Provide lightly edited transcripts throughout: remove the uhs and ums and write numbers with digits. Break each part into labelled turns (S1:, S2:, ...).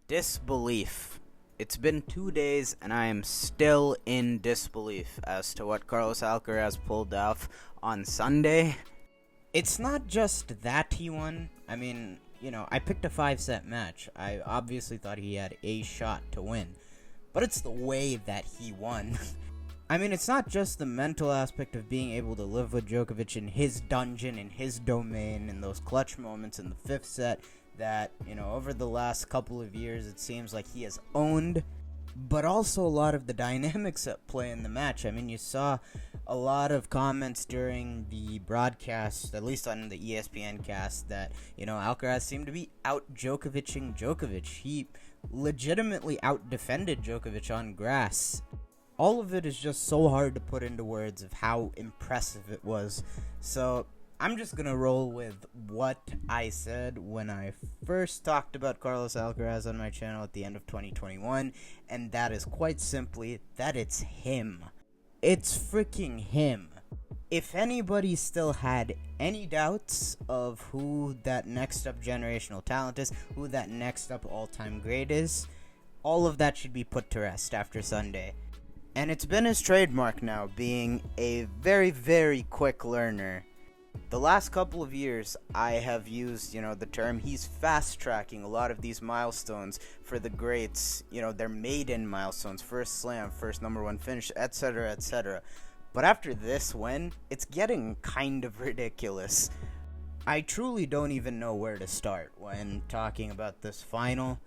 S1: Disbelief. It's been 2 days and I am still in disbelief as to what Carlos Alcaraz pulled off on Sunday.
S2: It's not just that he won. I picked a 5-set match. I obviously thought he had a shot to win. But it's the way that he won. It's not just the mental aspect of being able to live with Djokovic in his dungeon, in his domain, in those clutch moments in the 5th set that, over the last couple of years it seems like he has owned, but also a lot of the dynamics at play in the match. You saw a lot of comments during the broadcast, at least on the ESPN cast, that, Alcaraz seemed to be out Djokovicing Djokovic. He legitimately out-defended Djokovic on grass. All of it is just so hard to put into words of how impressive it was. So I'm just going to roll with what I said when I first talked about Carlos Alcaraz on my channel at the end of 2021, and that is quite simply that it's him. It's freaking him. If anybody still had any doubts of who that next up generational talent is, who that next up all-time great is, all of that should be put to rest after Sunday.
S1: And it's been his trademark now, being a very, very quick learner. The last couple of years, I have used, the term he's fast-tracking a lot of these milestones for the greats, their maiden milestones, first slam, first number one finish, etc., etc. But after this win, it's getting kind of ridiculous. I truly don't even know where to start when talking about this final.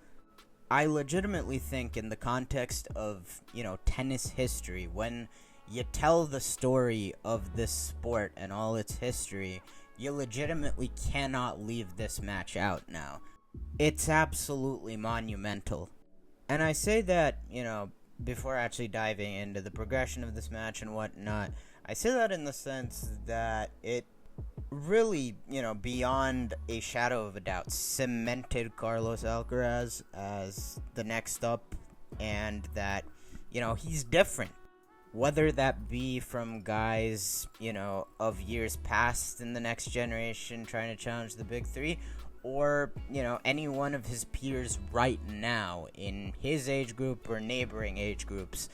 S1: I legitimately think in the context of, tennis history, when you tell the story of this sport and all its history, you legitimately cannot leave this match out now. It's absolutely monumental. And I say that, before actually diving into the progression of this match and whatnot, I say that in the sense that it really, beyond a shadow of a doubt, cemented Carlos Alcaraz as the next up, and that, he's different. Whether that be from guys, of years past in the next generation trying to challenge the big three, or, any one of his peers right now in his age group or neighboring age groups,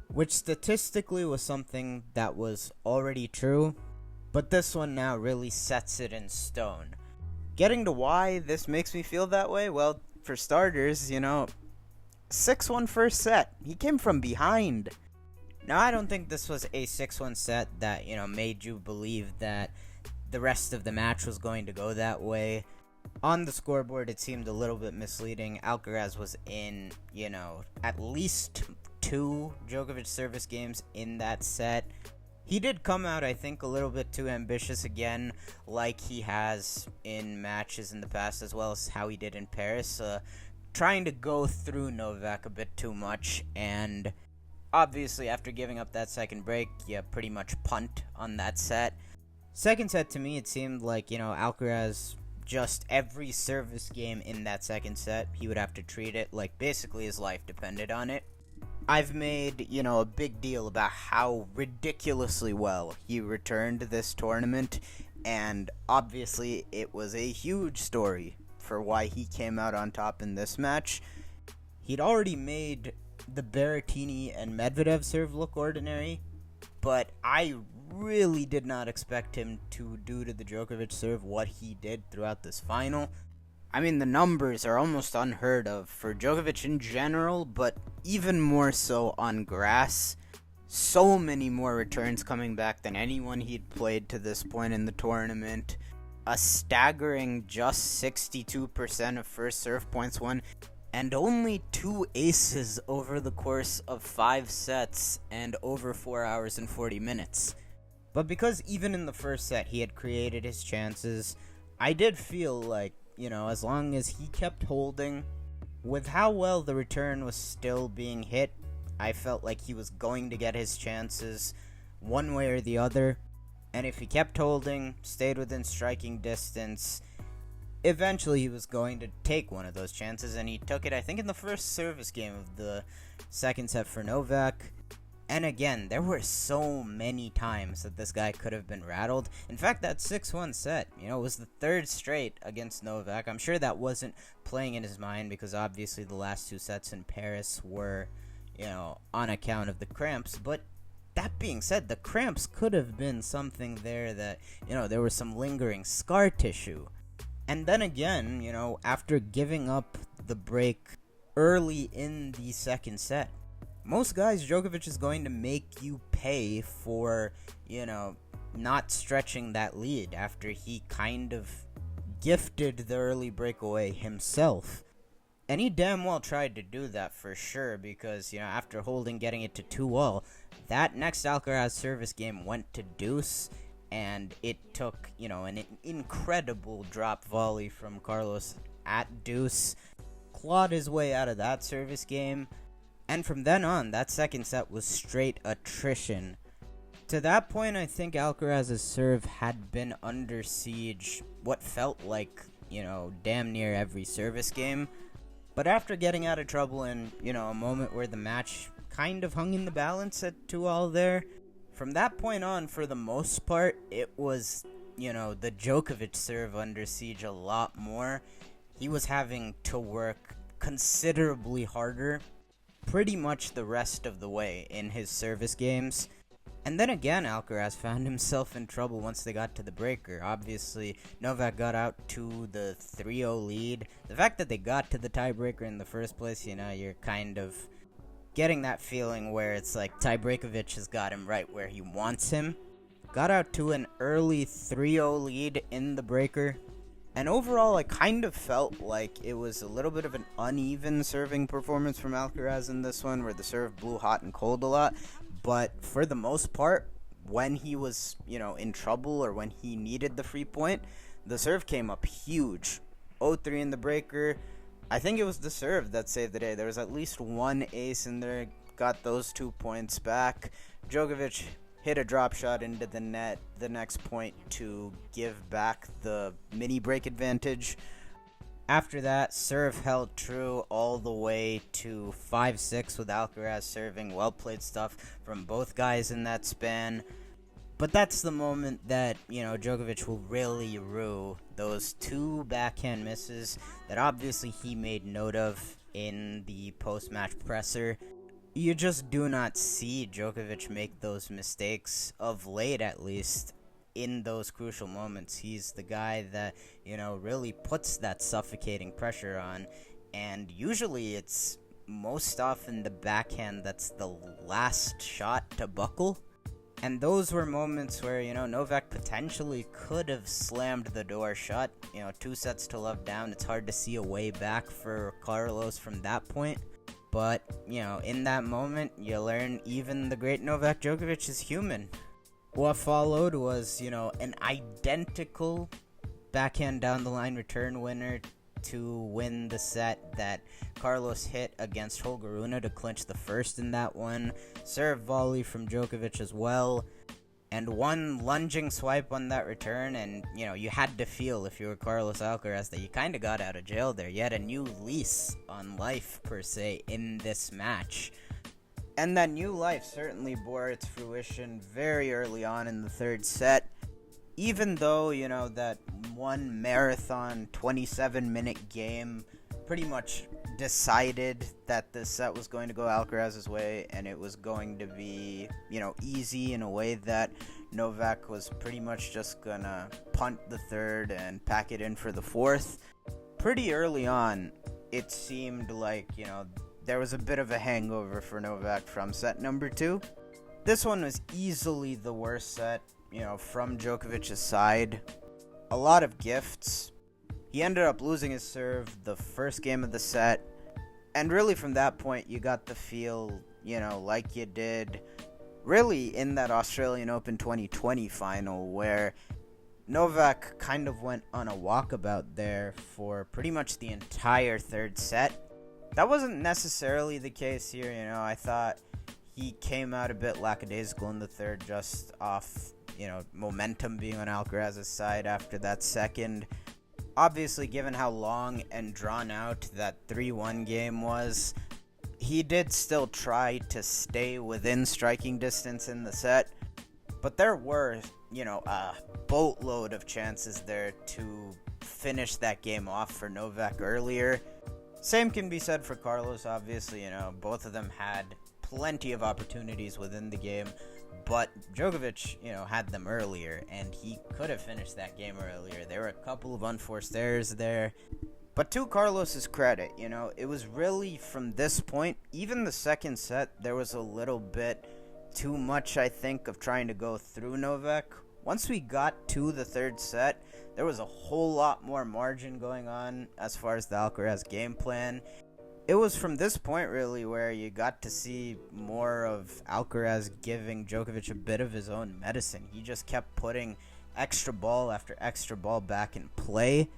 S1: which statistically was something that was already true. But this one now really sets it in stone. Getting to why this makes me feel that way? Well, for starters, 6-1 first set. He came from behind. Now, I don't think this was a 6-1 set that, made you believe that the rest of the match was going to go that way. On the scoreboard, it seemed a little bit misleading. Alcaraz was in, at least 2 Djokovic service games in that set. He did come out, I think, a little bit too ambitious again, like he has in matches in the past, as well as how he did in Paris, trying to go through Novak a bit too much, and obviously after giving up that second break, you pretty much punt on that set. Second set, to me, it seemed like, Alcaraz, just every service game in that second set, he would have to treat it like basically his life depended on it. I've made, a big deal about how ridiculously well he returned this tournament, and obviously it was a huge story for why he came out on top in this match. He'd already made the Berrettini and Medvedev serve look ordinary, but I really did not expect him to do to the Djokovic serve what he did throughout this final. The numbers are almost unheard of for Djokovic in general, but even more so on grass. So many more returns coming back than anyone he'd played to this point in the tournament. A staggering just 62% of first serve points won, and only 2 aces over the course of 5 sets and over 4 hours and 40 minutes. But because even in the first set he had created his chances, I did feel like, as long as he kept holding, with how well the return was still being hit, I felt like he was going to get his chances one way or the other. And if he kept holding, stayed within striking distance, eventually he was going to take one of those chances, and he took it, I think, in the first service game of the second set for Novak.
S2: And again, there were so many times that this guy could have been rattled. In fact, that 6-1 set, was the third straight against Novak. I'm sure that wasn't playing in his mind because obviously the last 2 sets in Paris were, on account of the cramps. But that being said, the cramps could have been something there that, there was some lingering scar tissue. And then again, after giving up the break early in the second set, most guys, Djokovic is going to make you pay for, not stretching that lead after he kind of gifted the early breakaway himself. And he damn well tried to do that for sure because, after holding, getting it to 2-all, that next Alcaraz service game went to deuce, and it took, an incredible drop volley from Carlos at deuce, clawed his way out of that service game. And from then on, that second set was straight attrition. To that point, I think Alcaraz's serve had been under siege what felt like, damn near every service game. But after getting out of trouble in, a moment where the match kind of hung in the balance at 2-all there, from that point on, for the most part, it was, the Djokovic serve under siege a lot more. He was having to work considerably harder pretty much the rest of the way in his service games. And then again, Alcaraz found himself in trouble once they got to the breaker. Obviously, Novak got out to the 3-0 lead. The fact that they got to the tiebreaker in the first place, you're kind of getting that feeling where it's like Tiebreakovic has got him right where he wants him. Got out to an early 3-0 lead in the breaker. And overall, I kind of felt like it was a little bit of an uneven serving performance from Alcaraz in this one, where the serve blew hot and cold a lot. But for the most part, when he was, in trouble or when he needed the free point, the serve came up huge. 0-3 in the breaker. I think it was the serve that saved the day. There was at least one ace in there, got those 2 points back. Djokovic hit a drop shot into the net the next point to give back the mini break advantage. After that, serve held true all the way to 5-6 with Alcaraz serving. Well played stuff from both guys in that span. But that's the moment that, Djokovic will really rue those 2 backhand misses that obviously he made note of in the post-match presser. You just do not see Djokovic make those mistakes, of late at least, in those crucial moments. He's the guy that, really puts that suffocating pressure on, and usually it's most often the backhand that's the last shot to buckle. And those were moments where, Novak potentially could have slammed the door shut. 2 sets to love down. It's hard to see a way back for Carlos from that point. But, in that moment, you learn even the great Novak Djokovic is human. What followed was, an identical backhand down the line return winner to win the set that Carlos hit against Holger Rune to clinch the first in that one. Serve volley from Djokovic as well. And one lunging swipe on that return, and, you had to feel, if you were Carlos Alcaraz, that you kind of got out of jail there. You had a new lease on life, per se, in this match. And that new life certainly bore its fruition very early on in the third set. Even though, that one marathon 27-minute game pretty much decided that the set was going to go Alcaraz's way, and it was going to be, easy in a way that Novak was pretty much just gonna punt the third and pack it in for the fourth. Pretty early on, it seemed like, there was a bit of a hangover for Novak from set number 2. This one was easily the worst set, from Djokovic's side. A lot of gifts. He ended up losing his serve the first game of the set. And really from that point, you got the feel, like you did really in that Australian Open 2020 final, where Novak kind of went on a walkabout there for pretty much the entire third set. That wasn't necessarily the case here, I thought he came out a bit lackadaisical in the third, just off, momentum being on Alcaraz's side after that second. Obviously, given how long and drawn out that 3-1 game was,
S1: he did still try to stay within striking distance in the set, but there were, a boatload of chances there to finish that game off for Novak earlier. Same can be said for Carlos, obviously, both of them had plenty of opportunities within the game, but Djokovic, had them earlier, and he could have finished that game earlier. There were a couple of unforced errors there. But to Carlos's credit, it was really from this point, even the second set, there was a little bit too much, I think, of trying to go through Novak. Once we got to the third set, there was a whole lot more margin going on as far as the Alcaraz game plan. It was from this point, really, where you got to see more of Alcaraz giving Djokovic a bit of his own medicine. He just kept putting extra ball after extra ball back in play.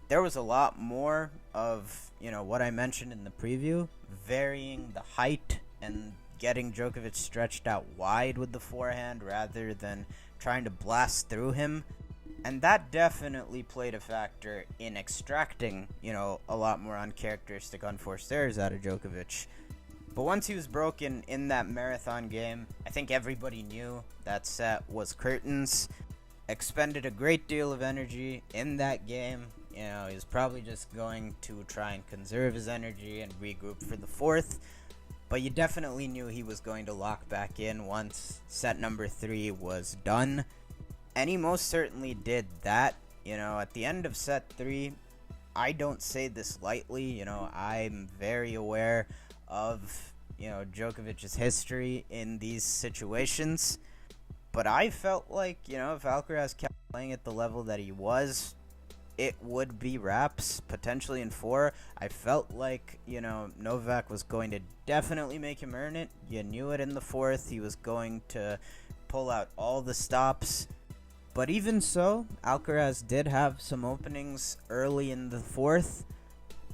S1: There was a lot more of, what I mentioned in the preview, varying the height and getting Djokovic stretched out wide with the forehand rather than trying to blast through him. And that definitely played a factor in extracting, a lot more uncharacteristic unforced errors out of Djokovic. But once he was broken in that marathon game, I think everybody knew that set was curtains. Expended a great deal of energy in that game. He was probably just going to try and conserve his energy and regroup for the fourth. But you definitely knew he was going to lock back in once set number 3 was done. And he most certainly did that. At the end of set 3, I don't say this lightly. I'm very aware of, Djokovic's history in these situations. But I felt like, if Alcaraz kept playing at the level that he was, it would be wraps, potentially in 4. I felt like, Novak was going to definitely make him earn it. You knew it in the fourth. He was going to pull out all the stops. But even so, Alcaraz did have some openings early in the fourth.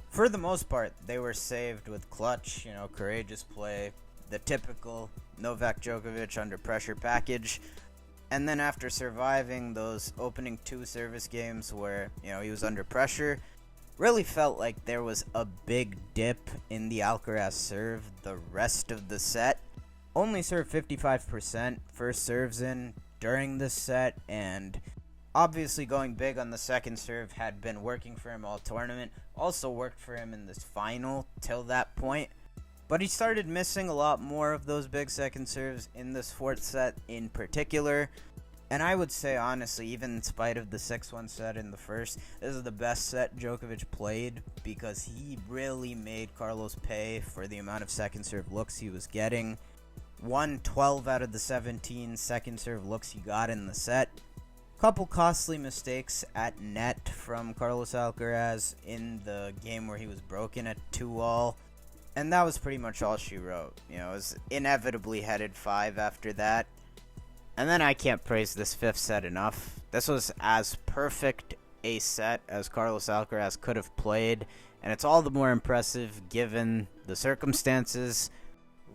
S1: For the most part, they were saved with clutch, courageous play, the typical Novak Djokovic under pressure package. And then after surviving those opening 2 service games where, he was under pressure, really felt like there was a big dip in the Alcaraz serve the rest of the set. Only served 55% first serves in during this set, and obviously going big on the second serve had been working for him all tournament. Also worked for him in this final till that point. But he started missing a lot more of those big second serves in this fourth set in particular. And I would say, honestly, even in spite of the 6-1 set in the first, this is the best set Djokovic played because he really made Carlos pay for the amount of second serve looks he was getting. Won 12 out of the 17 second serve looks he got in the set. Couple costly mistakes at net from Carlos Alcaraz in the game where he was broken at 2-all. And that was pretty much all she wrote. It was inevitably headed 5 after that. And then I can't praise this 5th set enough. This was as perfect a set as Carlos Alcaraz could have played. And it's all the more impressive given the circumstances.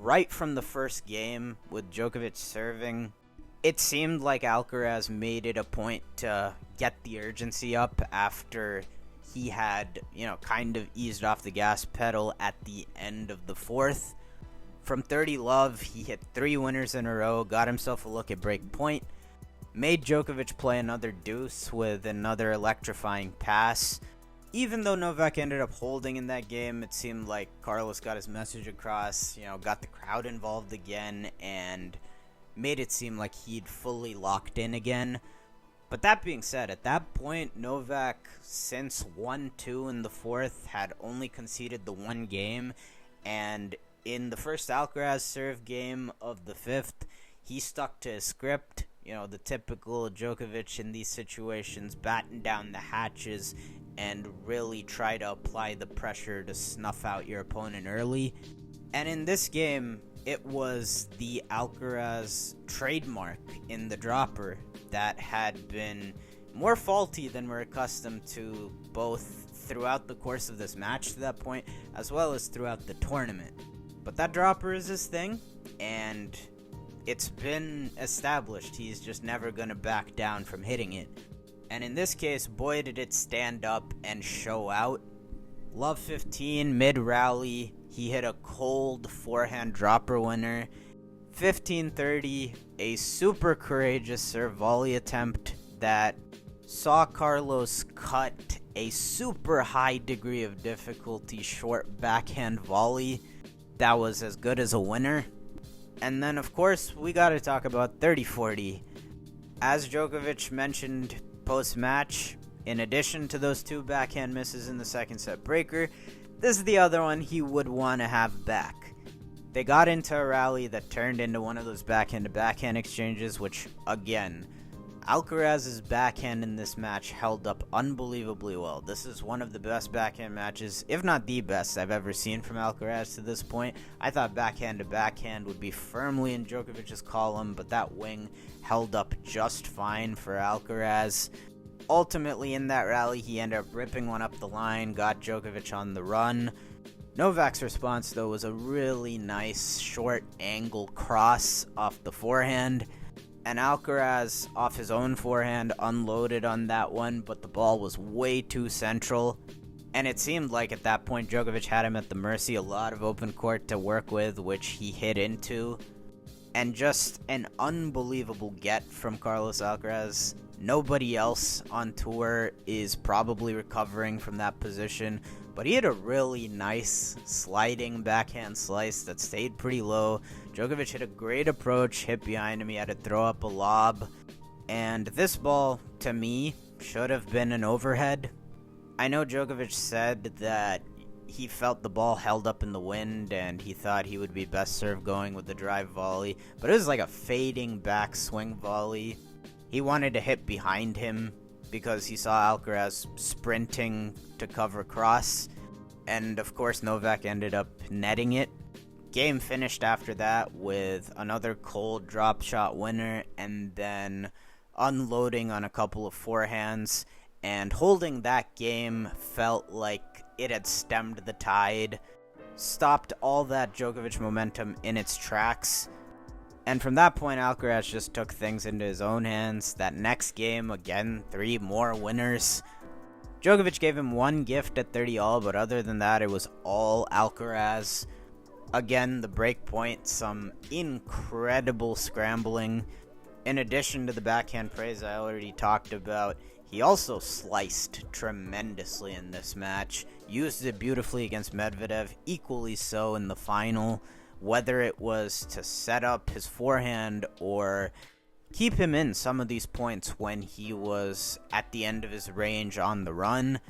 S1: Right from the first game with Djokovic serving, it seemed like Alcaraz made it a point to get the urgency up after he had, kind of eased off the gas pedal at the end of the fourth. From 30 love, he hit 3 winners in a row, got himself a look at break point, made Djokovic play another deuce with another electrifying pass. Even though Novak ended up holding in that game, it seemed like Carlos got his message across, got the crowd involved again, and made it seem like he'd fully locked in again. But that being said, at that point, Novak, since 1-2 in the fourth, had only conceded the 1 game, and in the first Alcaraz serve game of the 5th, he stuck to his script. The typical Djokovic in these situations, batten down the hatches and really try to apply the pressure to snuff out your opponent early. And in this game, it was the Alcaraz trademark in the dropper that had been more faulty than we're accustomed to, both throughout the course of this match to that point, as well as throughout the tournament. But that dropper is his thing, and it's been established. He's just never going to back down from hitting it. And in this case, boy, did it stand up and show out. Love 15, mid-rally, he hit a cold forehand dropper winner. 15-30, a super courageous serve volley attempt that saw Carlos cut a super high degree of difficulty short backhand volley that was as good as a winner. And then, of course, we gotta talk about 30-40. As Djokovic mentioned post-match, in addition to those two backhand misses in the second set breaker, this is the other one he would want to have back. They got into a rally that turned into one of those backhand-to-backhand exchanges, which, again, Alcaraz's backhand in this match held up unbelievably well. This is one of the best backhand matches, if not the best, I've ever seen from Alcaraz to this point. I thought backhand-to-backhand would be firmly in Djokovic's column, but that wing held up just fine for Alcaraz. Ultimately, in that rally, he ended up ripping one up the line, got Djokovic on the run. Novak's response, though, was a really nice short angle cross off the forehand. And Alcaraz, off his own forehand, unloaded on that one, but the ball was way too central. And it seemed like at that point Djokovic had him at the mercy, a lot of open court to work with, which he hit into. And just an unbelievable get from Carlos Alcaraz. Nobody else on tour is probably recovering from that position, but he had a really nice sliding backhand slice that stayed pretty low. Djokovic hit a great approach, hit behind him, he had to throw up a lob, and this ball, to me, should have been an overhead. I know Djokovic said that he felt the ball held up in the wind and he thought he would be best served going with the drive volley, but it was like a fading backswing volley. He wanted to hit behind him because he saw Alcaraz sprinting to cover cross, and of course Novak ended up netting it. Game finished after that with another cold drop shot winner and then unloading on a couple of forehands, and holding that game felt like it had stemmed the tide, stopped all that Djokovic momentum in its tracks. And from that point, Alcaraz just took things into his own hands. That next game, again, 3 more winners. Djokovic gave him one gift at 30-all, but other than that, it was all Alcaraz. Again, the break point, some incredible scrambling. In addition to the backhand praise I already talked about, he also sliced tremendously in this match. Used it beautifully against Medvedev, equally so in the final. Whether it was to set up his forehand or keep him in some of these points when he was at the end of his range on the run.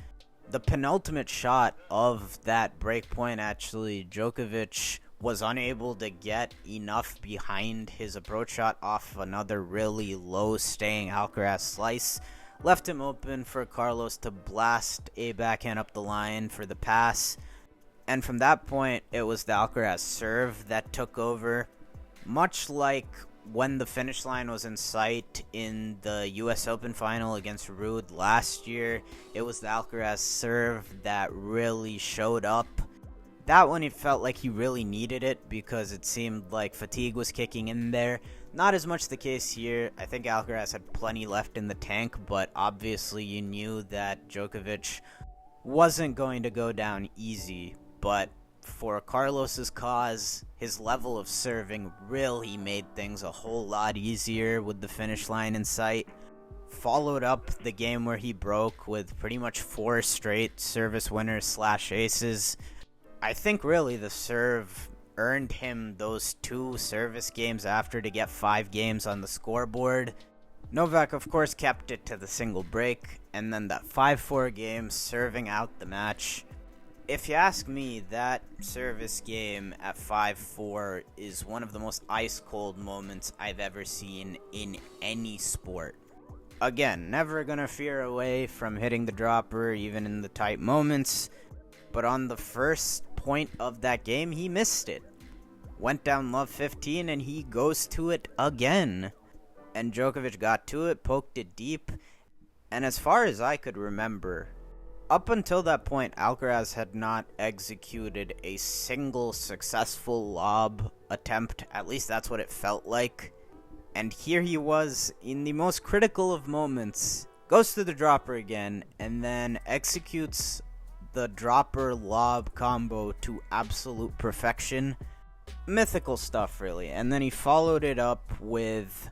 S1: The penultimate shot of that break point, actually, Djokovic was unable to get enough behind his approach shot off another really low-staying Alcaraz slice. Left him open for Carlos to blast a backhand up the line for the pass. And from that point, it was the Alcaraz serve that took over. Much like when the finish line was in sight in the US Open final against Ruud last year, it was the Alcaraz serve that really showed up. That one, it felt like he really needed it because it seemed like fatigue was kicking in there. Not as much the case here. I think Alcaraz had plenty left in the tank, but obviously you knew that Djokovic wasn't going to go down easy. But for Carlos's cause, his level of serving really made things a whole lot easier with the finish line in sight. Followed up the game where he broke with pretty much 4 straight service winners / aces. I think really the serve earned him those 2 service games after to get 5 games on the scoreboard. Novak, of course, kept it to the single break, and then that 5-4 game serving out the match. If you ask me, that service game at 5-4 is one of the most ice-cold moments I've ever seen in any sport. Again, never gonna veer away from hitting the dropper, even in the tight moments, but on the first point of that game, he missed it. Went down love 15, and he goes to it again. And Djokovic got to it, poked it deep, and as far as I could remember, up until that point, Alcaraz had not executed a single successful lob attempt. At least that's what it felt like. And here he was, in the most critical of moments, goes to the dropper again, and then executes the dropper lob combo to absolute perfection. Mythical stuff, really. And then he followed it up with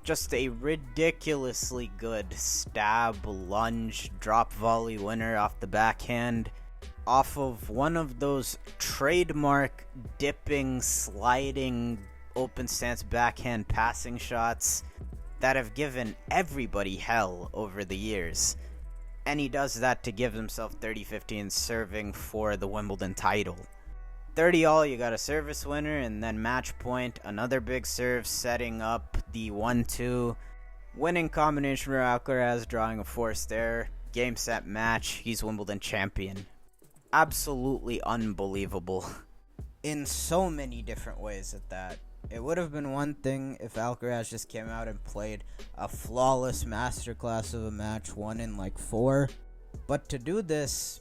S1: just a ridiculously good stab, lunge, drop volley winner off the backhand, off of one of those trademark dipping, sliding, open stance backhand passing shots that have given everybody hell over the years. And he does that to give himself 30-15 serving for the Wimbledon title. 30-all, you got a service winner, and then match point, another big serve, setting up the 1-2. Winning combination for Alcaraz, drawing a forced error. Game, set, match. He's Wimbledon champion. Absolutely unbelievable. In so many different ways at that. It would have been one thing if Alcaraz just came out and played a flawless masterclass of a match, won in like 4. But to do this,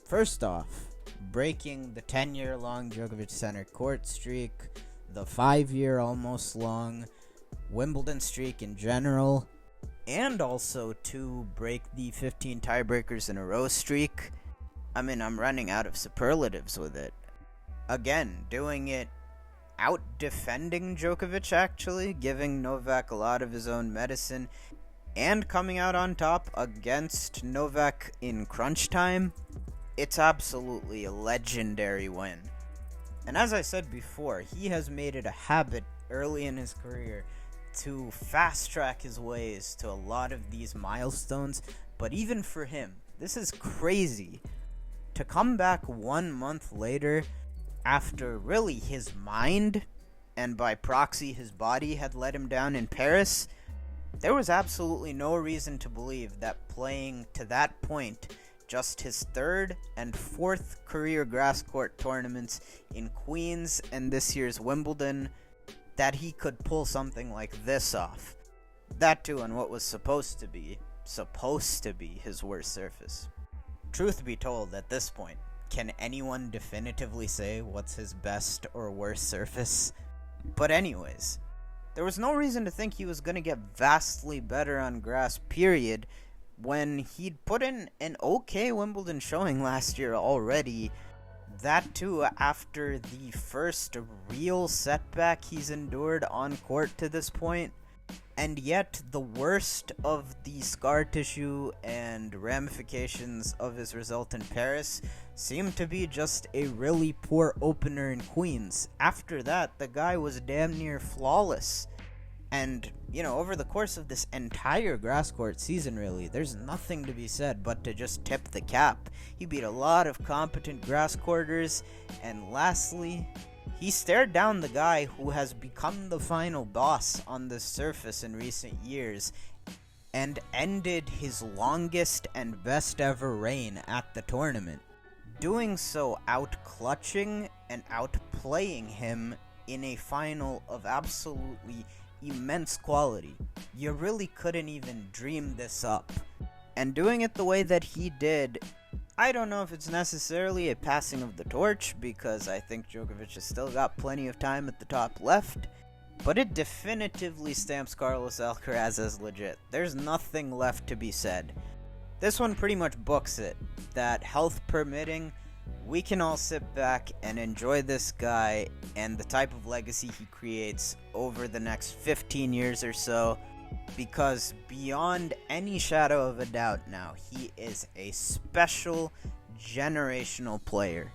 S1: first off, breaking the 10-year-long Djokovic center court streak, the 5-year almost long Wimbledon streak in general, and also to break the 15 tiebreakers in a row streak. I mean, I'm running out of superlatives with it. Again, doing it out defending Djokovic, actually, giving Novak a lot of his own medicine, and coming out on top against Novak in crunch time. It's absolutely a legendary win. And as I said before, he has made it a habit early in his career to fast track his ways to a lot of these milestones. But even for him, this is crazy. To come back 1 month later, after really his mind, and by proxy his body, had let him down in Paris, there was absolutely no reason to believe that playing to that point just his 3rd and 4th career grass court tournaments in Queens and this year's Wimbledon, that he could pull something like this off. That too on what was supposed to be his worst surface. Truth be told, at this point, can anyone definitively say what's his best or worst surface? But anyways, there was no reason to think he was going to get vastly better on grass, period, when he'd put in an okay Wimbledon showing last year already. That too after the first real setback he's endured on court to this point. And yet, the worst of the scar tissue and ramifications of his result in Paris seemed to be just a really poor opener in Queens. After that, the guy was damn near flawless. And, over the course of this entire grass court season, really, there's nothing to be said but to just tip the cap. He beat a lot of competent grass courters, and lastly, he stared down the guy who has become the final boss on this surface in recent years, and ended his longest and best ever reign at the tournament, doing so out-clutching and outplaying him in a final of absolutely immense quality. You really couldn't even dream this up. And doing it the way that he did, I don't know if it's necessarily a passing of the torch, because I think Djokovic has still got plenty of time at the top left, but it definitively stamps Carlos Alcaraz as legit. There's nothing left to be said. This one pretty much books it, that health permitting, we can all sit back and enjoy this guy and the type of legacy he creates over the next 15 years or so, because beyond any shadow of a doubt now, he is a special generational player.